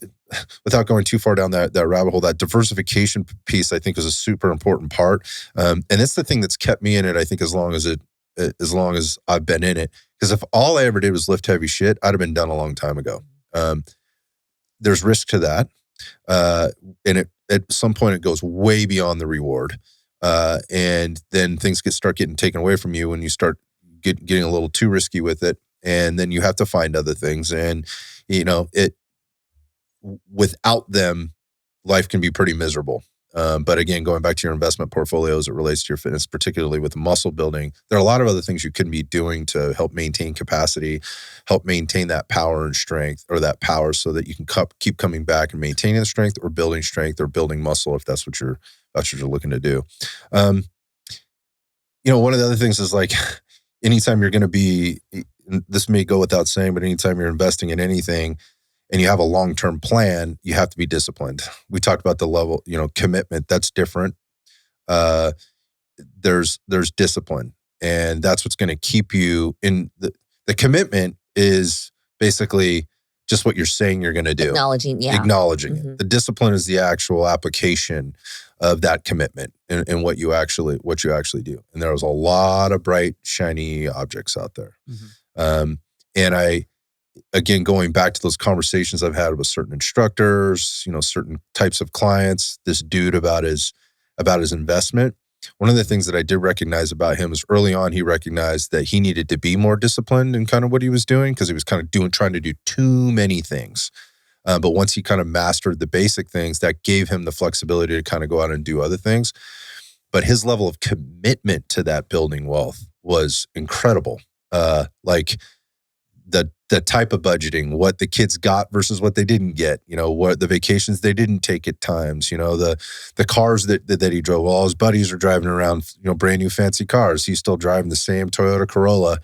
without going too far down that rabbit hole, that diversification piece, I think, is a super important part. And it's the thing that's kept me in it, I think, as long as I've been in it. Because if all I ever did was lift heavy shit, I'd have been done a long time ago. There's risk to that. And at some point it goes way beyond the reward. And then things start getting taken away from you when you start getting a little too risky with it. And then you have to find other things. And, without them, life can be pretty miserable. But again, going back to your investment portfolio as it relates to your fitness, particularly with muscle building, there are a lot of other things you can be doing to help maintain capacity, help maintain that power and strength, or that power, so that you can keep coming back and maintaining the strength, or building muscle, if that's what you're looking to do. One of the other things is, like, anytime you're going to be, this may go without saying, but anytime you're investing in anything, and you have a long-term plan, you have to be disciplined. We talked about the level, commitment. That's different. There's discipline, and that's what's going to keep you in the commitment is basically just what you're saying you're going to do. Acknowledging it. The discipline is the actual application of that commitment and what you actually do. And there was a lot of bright, shiny objects out there. And again, going back to those conversations I've had with certain instructors, certain types of clients, this dude about his investment. One of the things that I did recognize about him is early on, he recognized that he needed to be more disciplined in kind of what he was doing, because he was kind of trying to do too many things. But once he kind of mastered the basic things, that gave him the flexibility to kind of go out and do other things. But his level of commitment to that building wealth was incredible. Like the type of budgeting, what the kids got versus what they didn't get, what the vacations they didn't take at times, the cars that he drove. All his buddies are driving around, brand new fancy cars. He's still driving the same Toyota Corolla,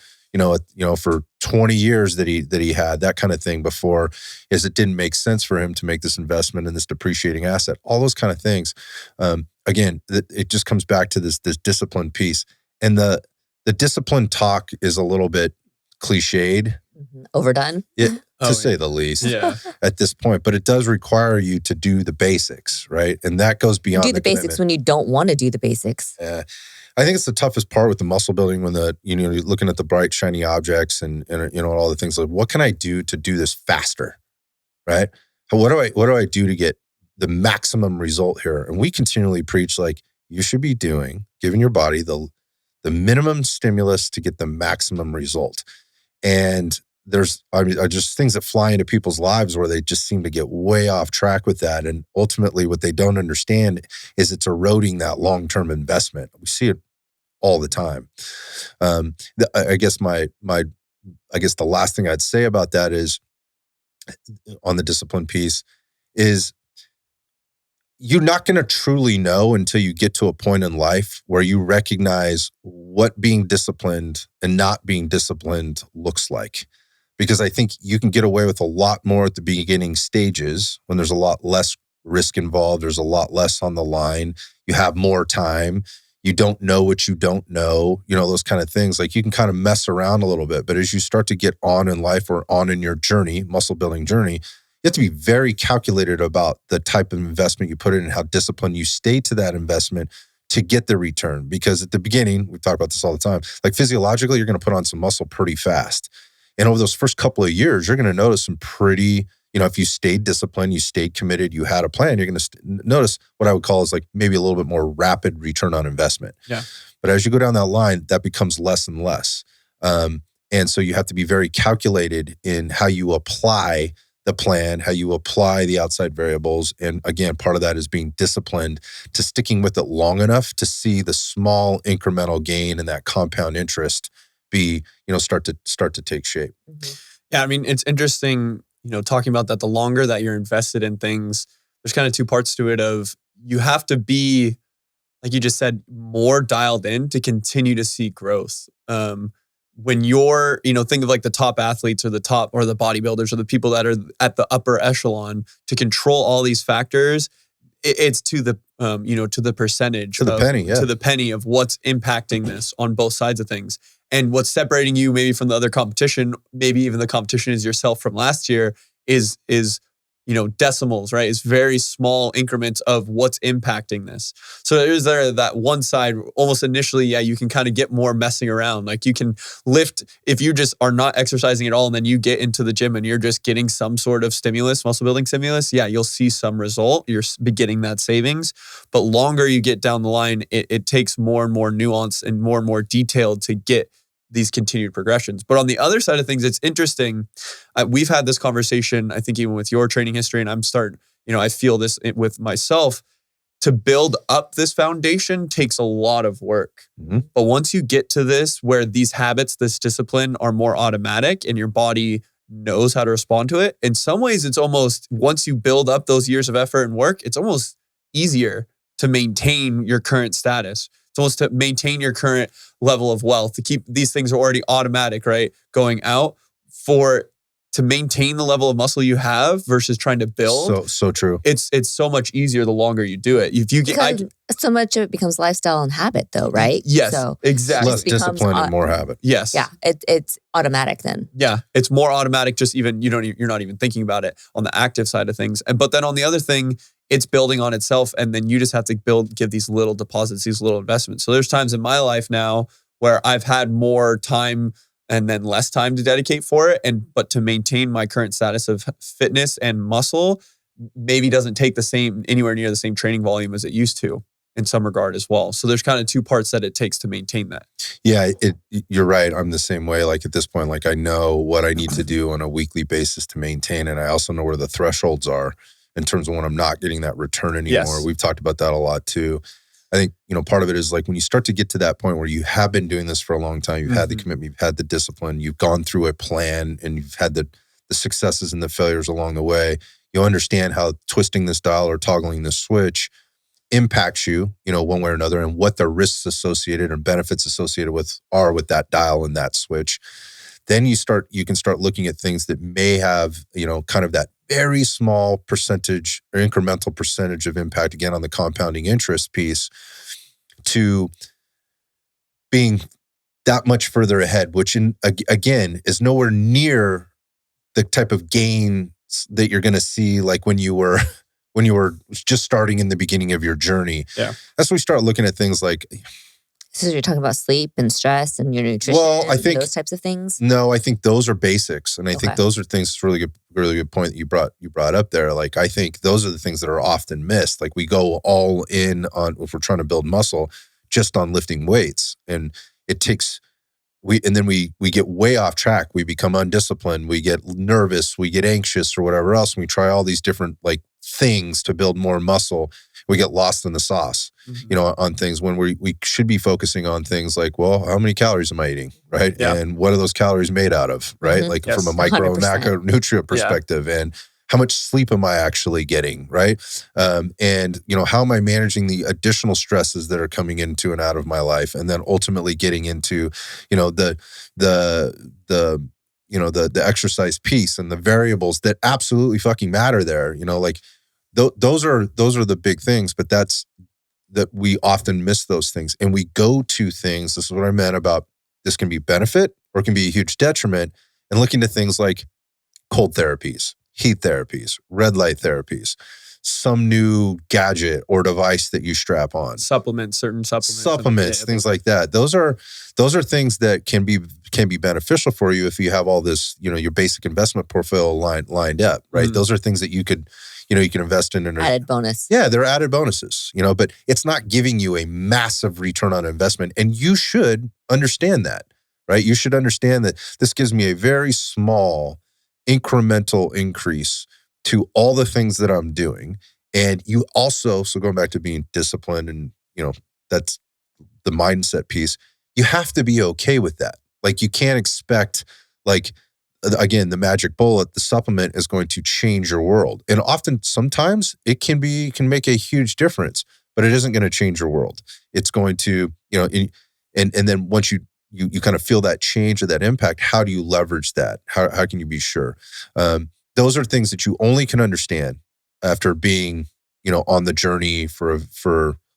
for 20 years that he had, that kind of thing, before, is it didn't make sense for him to make this investment in this depreciating asset. All those kind of things. Again, it just comes back to this discipline piece. And the discipline talk is a little bit cliched. Overdone? To say the least, at this point. But it does require you to do the basics, right? And that goes beyond do the basics when you don't want to do the basics. I think it's the toughest part with the muscle building, when you're looking at the bright, shiny objects and all the things, like, what can I do to do this faster, right? What do I do to get the maximum result here? And we continually preach, like, you should be giving your body the minimum stimulus to get the maximum result. And there's just things that fly into people's lives where they just seem to get way off track with that. And ultimately what they don't understand is it's eroding that long-term investment. We see it all the time. I guess the last thing I'd say about that is, on the discipline piece, is you're not going to truly know until you get to a point in life where you recognize what being disciplined and not being disciplined looks like. Because I think you can get away with a lot more at the beginning stages, when there's a lot less risk involved, there's a lot less on the line, you have more time, you don't know what you don't know, those kind of things. Like, you can kind of mess around a little bit, but as you start to get on in life, or on in your journey, muscle building journey, you have to be very calculated about the type of investment you put in and how disciplined you stay to that investment to get the return. Because at the beginning, we talk about this all the time, like, physiologically, you're going to put on some muscle pretty fast. And over those first couple of years, you're going to notice some pretty, if you stayed disciplined, you stayed committed, you had a plan, you're going to notice what I would call is, like, maybe a little bit more rapid return on investment. Yeah. But as you go down that line, that becomes less and less. And so you have to be very calculated in how you apply the plan, how you apply the outside variables. And again, part of that is being disciplined to sticking with it long enough to see the small incremental gain and that compound interest be, start to take shape. Yeah, I mean, it's interesting, talking about that. The longer that you're invested in things, there's kind of two parts to it. Of, you have to be like you just said, more dialed in to continue to see growth. When you're, think of like the top athletes or the bodybuilders or the people that are at the upper echelon, to control all these factors, it's to the, to the percentage, to the penny of what's impacting this on both sides of things. And what's separating you maybe from the other competition, maybe even the competition is yourself from last year, is decimals, right? It's very small increments of what's impacting this. So there's that one side, almost initially, you can kind of get more messing around. Like you can lift, if you just are not exercising at all and then you get into the gym and you're just getting some sort of stimulus, muscle building stimulus, you'll see some result. You're beginning that savings. But longer you get down the line, it takes more and more nuance and more detailed to get these continued progressions. But on the other side of things, it's interesting. We've had this conversation, I think even with your training history, and I feel this with myself. To build up this foundation takes a lot of work. Mm-hmm. But once you get to this, where these habits, this discipline are more automatic and your body knows how to respond to it, in some ways it's almost, once you build up those years of effort and work, it's almost easier to maintain your current status. It's almost to maintain your current level of wealth, to keep these things are already automatic, right? Going out to maintain the level of muscle you have versus trying to build. So true. It's so much easier the longer you do it. If you get, so much of it becomes lifestyle and habit though, right? Yes, so exactly. Less discipline and more habit. Yes. Yeah, it's automatic then. Yeah, it's more automatic. Just even you're not even thinking about it on the active side of things. But then on the other thing, it's building on itself, and then you just have to give these little deposits, these little investments. So there's times in my life now where I've had more time and then less time to dedicate for it, but to maintain my current status of fitness and muscle maybe doesn't take anywhere near the same training volume as it used to in some regard as well. So there's kind of two parts that it takes to maintain that. Yeah, you're right. I'm the same way. Like at this point, like I know what I need to do on a weekly basis to maintain, and I also know where the thresholds are in terms of when I'm not getting that return anymore. Yes. We've talked about that a lot too. I think, part of it is like when you start to get to that point where you have been doing this for a long time, you've had the commitment, you've had the discipline, you've gone through a plan, and you've had the successes and the failures along the way. You'll understand how twisting this dial or toggling this switch impacts you, one way or another, and what the risks associated and benefits associated with that dial and that switch. Then you can start looking at things that may have, kind of that very small percentage or incremental percentage of impact, again, on the compounding interest piece, to being that much further ahead, which again is nowhere near the type of gain that you're going to see like when you were just starting in the beginning of your journey. Yeah. That's when we start looking at things like, so you're talking about sleep and stress and your nutrition, I think those types of things? No, I think those are basics. And I think those are things, it's really good point that you brought up there. Like, I think those are the things that are often missed. Like we go all in on, if we're trying to build muscle, just on lifting weights. And it takes, we get way off track. We become undisciplined. We get nervous. We get anxious or whatever else. And we try all these different like things to build more muscle. We get lost in the sauce, on things when we should be focusing on things like, well, how many calories am I eating, right? Yeah. And what are those calories made out of, right? Like from a micro 100%. macronutrient perspective, and how much sleep am I actually getting, right? And how am I managing the additional stresses that are coming into and out of my life, and then ultimately getting into, the exercise piece and the variables that absolutely fucking matter there. Like those are the big things, but that we often miss those things, and we go to things. This is what I meant about this can be benefit or it can be a huge detriment, and looking to things like cold therapies, heat therapies, red light therapies, some new gadget or device that you strap on, certain supplements, things like that. Those are things that can be beneficial for you if you have all this, your basic investment portfolio lined up, right? Those are things that you could invest in. Added bonus. Yeah, they're added bonuses, but it's not giving you a massive return on investment. And you should understand that, right? You should understand that this gives me a very small incremental increase to all the things that I'm doing. And you also, so going back to being disciplined and, that's the mindset piece, you have to be okay with that. Like you can't expect, like, again, the magic bullet, the supplement is going to change your world. And sometimes it can make a huge difference, but it isn't going to change your world. It's going to, and then once you kind of feel that change or that impact, how do you leverage that? How can you be sure? Those are things that you only can understand after being, on the journey for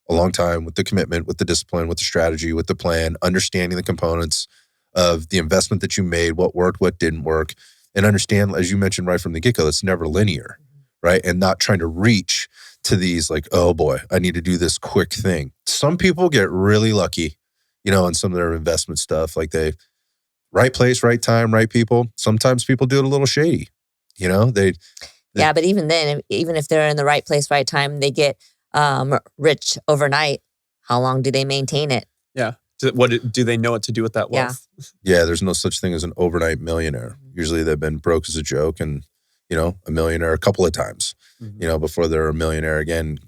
a long time, with the commitment, with the discipline, with the strategy, with the plan, understanding the components of the investment that you made, what worked, what didn't work, and understand, as you mentioned right from the get-go, it's never linear, right? And not trying to reach to these like, oh boy, I need to do this quick thing. Some people get really lucky, in some of their investment stuff, like right place, right time, right people. Sometimes people do it a little shady, Yeah, but even then, even if they're in the right place, right time, they get rich overnight. How long do they maintain it? Yeah. Do they know what to do with that wealth? Yeah, there's no such thing as an overnight millionaire. Usually they've been broke as a joke and, a millionaire a couple of times, before they're a millionaire again,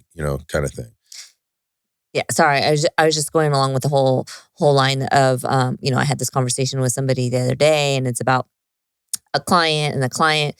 kind of thing. Yeah, sorry. I was just going along with the whole line of, I had this conversation with somebody the other day, and it's about a client, and the client,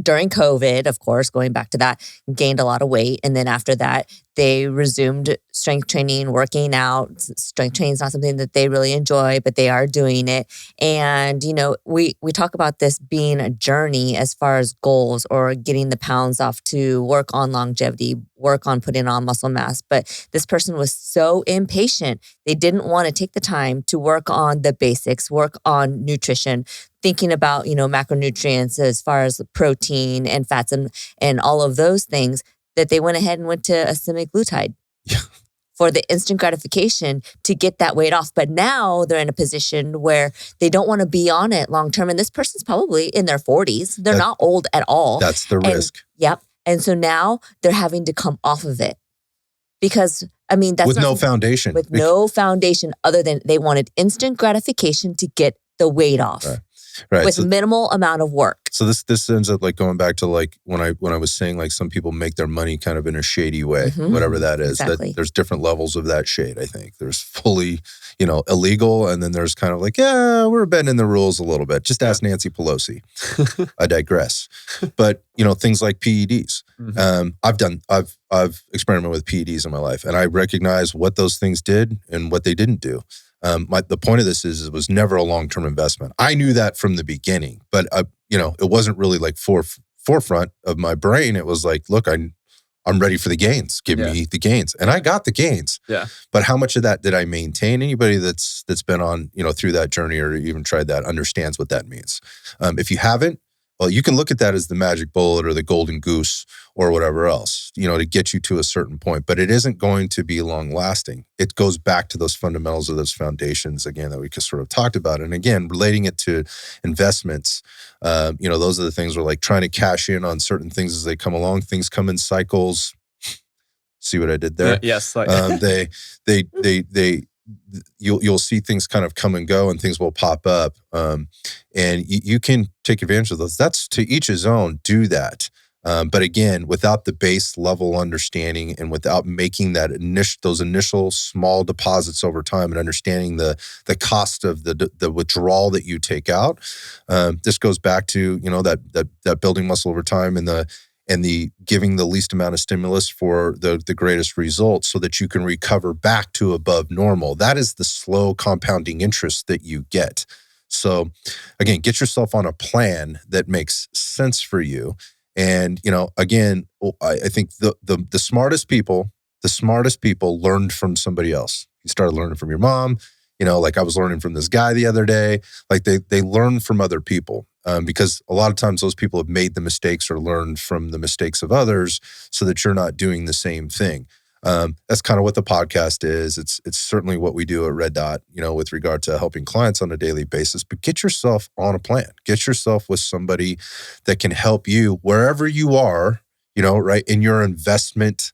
during COVID, of course, going back to that, gained a lot of weight. And then after that, they resumed strength training, working out. Strength training is not something that they really enjoy, but they are doing it. And, we talk about this being a journey as far as goals or getting the pounds off to work on longevity, work on putting on muscle mass. But this person was so impatient. They didn't want to take the time to work on the basics, work on nutrition, thinking about, macronutrients as far as protein and fats and all of those things, that they went ahead and went to a semaglutide for the instant gratification to get that weight off. But now they're in a position where they don't want to be on it long term. And this person's probably in their 40s. They're not old at all. That's the risk. Yep. And so now they're having to come off of it because, that's with no foundation. With no foundation other than they wanted instant gratification to get the weight off. Right. With minimal amount of work. So this ends up like going back to like when I was saying like some people make their money kind of in a shady way, whatever that is. Exactly. That there's different levels of that shade, I think. There's fully, illegal, and then there's kind of like, yeah, we're bending the rules a little bit. Just ask Nancy Pelosi. I digress. But, things like PEDs. I've experimented with PEDs in my life, and I recognize what those things did and what they didn't do. The point of this is it was never a long-term investment. I knew that from the beginning, but it wasn't really like forefront of my brain. It was like, look, I'm ready for the gains. Give me the gains, and I got the gains. Yeah. But how much of that did I maintain? Anybody that's been on through that journey or even tried that understands what that means. If you haven't, well, you can look at that as the magic bullet or the golden goose or whatever else, to get you to a certain point, but it isn't going to be long lasting. It goes back to those fundamentals of those foundations, again, that we just sort of talked about. And again, relating it to investments, those are the things we're like trying to cash in on certain things as they come along. Things come in cycles. See what I did there? Yes. You'll see things kind of come and go, and things will pop up, and you can take advantage of those. That's to each his own. Do that, but again, without the base level understanding and without making those initial small deposits over time and understanding the cost of the withdrawal that you take out. This goes back to that building muscle over time and the giving the least amount of stimulus for the greatest results so that you can recover back to above normal. That is the slow compounding interest that you get. So again, get yourself on a plan that makes sense for you. And, again, I think the smartest people learned from somebody else. You started learning from your mom, like I was learning from this guy the other day. Like they learn from other people. Because a lot of times those people have made the mistakes or learned from the mistakes of others so that you're not doing the same thing. That's kind of what the podcast is. It's certainly what we do at Red Dot, with regard to helping clients on a daily basis. But get yourself on a plan. Get yourself with somebody that can help you wherever you are, right, in your investment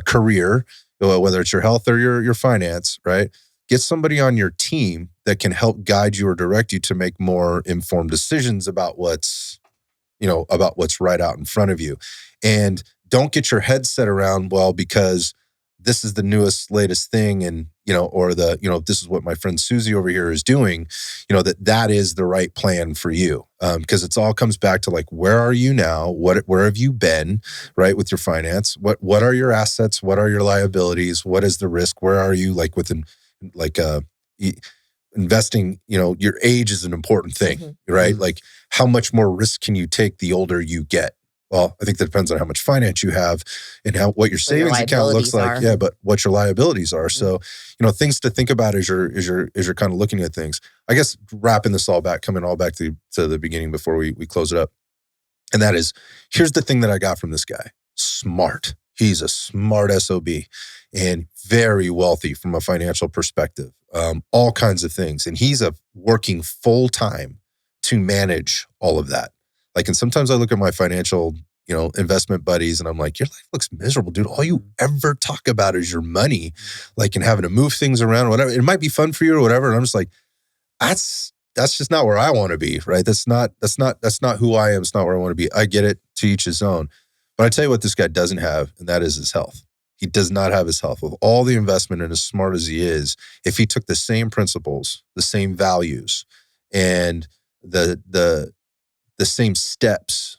career, whether it's your health or your finance, right? Get somebody on your team that can help guide you or direct you to make more informed decisions about what's right out in front of you. And don't get your head set around, well, because this is the newest, latest thing, and or this is what my friend Susie over here is doing, that is the right plan for you. Because it's all comes back to like, where are you now? Where have you been, right, with your finance? What are your assets? What are your liabilities? What is the risk? Where are you like within investing? Your age is an important thing, right? Like, how much more risk can you take the older you get? Well, I think that depends on how much finance you have and what your savings account looks like. Yeah, but what your liabilities are. So, things to think about as you're kind of looking at things. I guess wrapping this all back, coming all back to the beginning before we close it up. And that is, here's the thing that I got from this guy. Smart. He's a smart SOB and very wealthy from a financial perspective. All kinds of things. And he's working full time to manage all of that. And sometimes I look at my financial, investment buddies and I'm like, your life looks miserable, dude. All you ever talk about is your money, and having to move things around or whatever. It might be fun for you or whatever. And I'm just like, that's just not where I want to be, right? That's not who I am. It's not where I want to be. I get it, to each his own. But I tell you what this guy doesn't have, and that is his health. He does not have his health. With all the investment and as smart as he is, if he took the same principles, the same values, and the same steps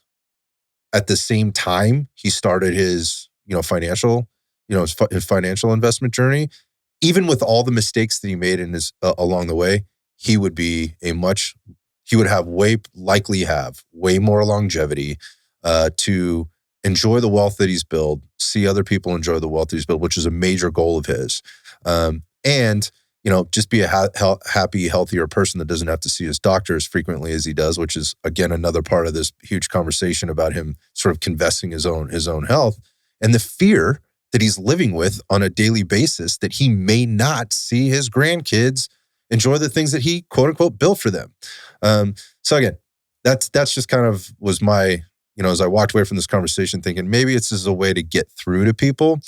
at the same time he started his, financial investment journey, even with all the mistakes that he made in his along the way, he would have way more longevity to enjoy the wealth that he's built, see other people enjoy the wealth that he's built, which is a major goal of his. And just be a happy, healthier person that doesn't have to see his doctor as frequently as he does, which is, again, another part of this huge conversation about him sort of confessing his own health and the fear that he's living with on a daily basis that he may not see his grandkids enjoy the things that he, quote unquote, built for them. So again, that's just kind of was my, as I walked away from this conversation thinking maybe it's just a way to get through to people.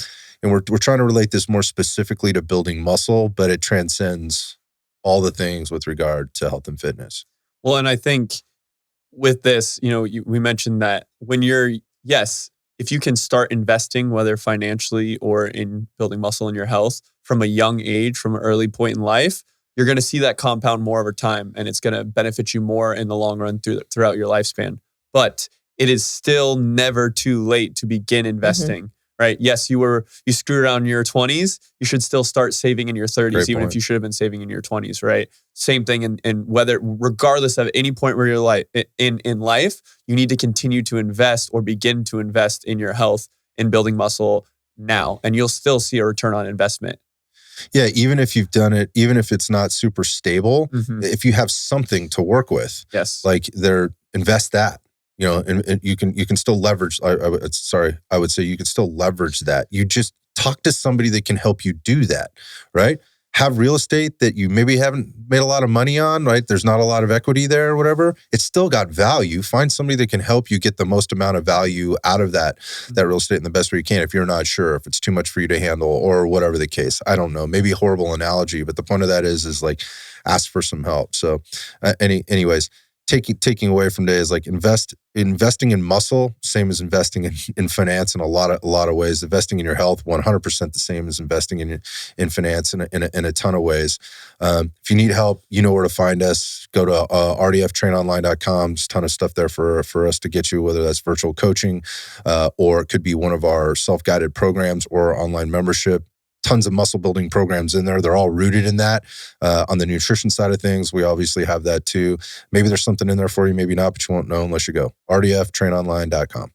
And we're trying to relate this more specifically to building muscle, but it transcends all the things with regard to health and fitness. Well, and I think with this, we mentioned that if you can start investing, whether financially or in building muscle in your health from a young age, from an early point in life, you're going to see that compound more over time, and it's going to benefit you more in the long run throughout your lifespan. But it is still never too late to begin investing. Right? Yes, you screwed around in your 20s. You should still start saving in your 30s, even if you should have been saving in your 20s, right? Same thing in regardless of any point where you're in life, you need to continue to invest or begin to invest in your health and building muscle now, and you'll still see a return on investment. Yeah, even if you've done it, even if it's not super stable, if you have something to work with, yes, invest that. And you can still leverage. I would say you can still leverage that. You just talk to somebody that can help you do that, right? Have real estate that you maybe haven't made a lot of money on, right? There's not a lot of equity there or whatever. It's still got value. Find somebody that can help you get the most amount of value out of that real estate in the best way you can. If you're not sure, if it's too much for you to handle or whatever the case, I don't know. Maybe a horrible analogy, but the point of that is like ask for some help. So, anyways. Taking away from today is like investing in muscle, same as investing in finance in a lot of ways. Investing in your health, 100% the same as investing in finance in a ton of ways. If you need help, you know where to find us. Go to rdftrainonline.com. There's a ton of stuff there for us to get you, whether that's virtual coaching or it could be one of our self-guided programs or online membership. Tons of muscle building programs in there. They're all rooted in that. On the nutrition side of things, we obviously have that too. Maybe there's something in there for you, maybe not, but you won't know unless you go. rdftrainonline.com.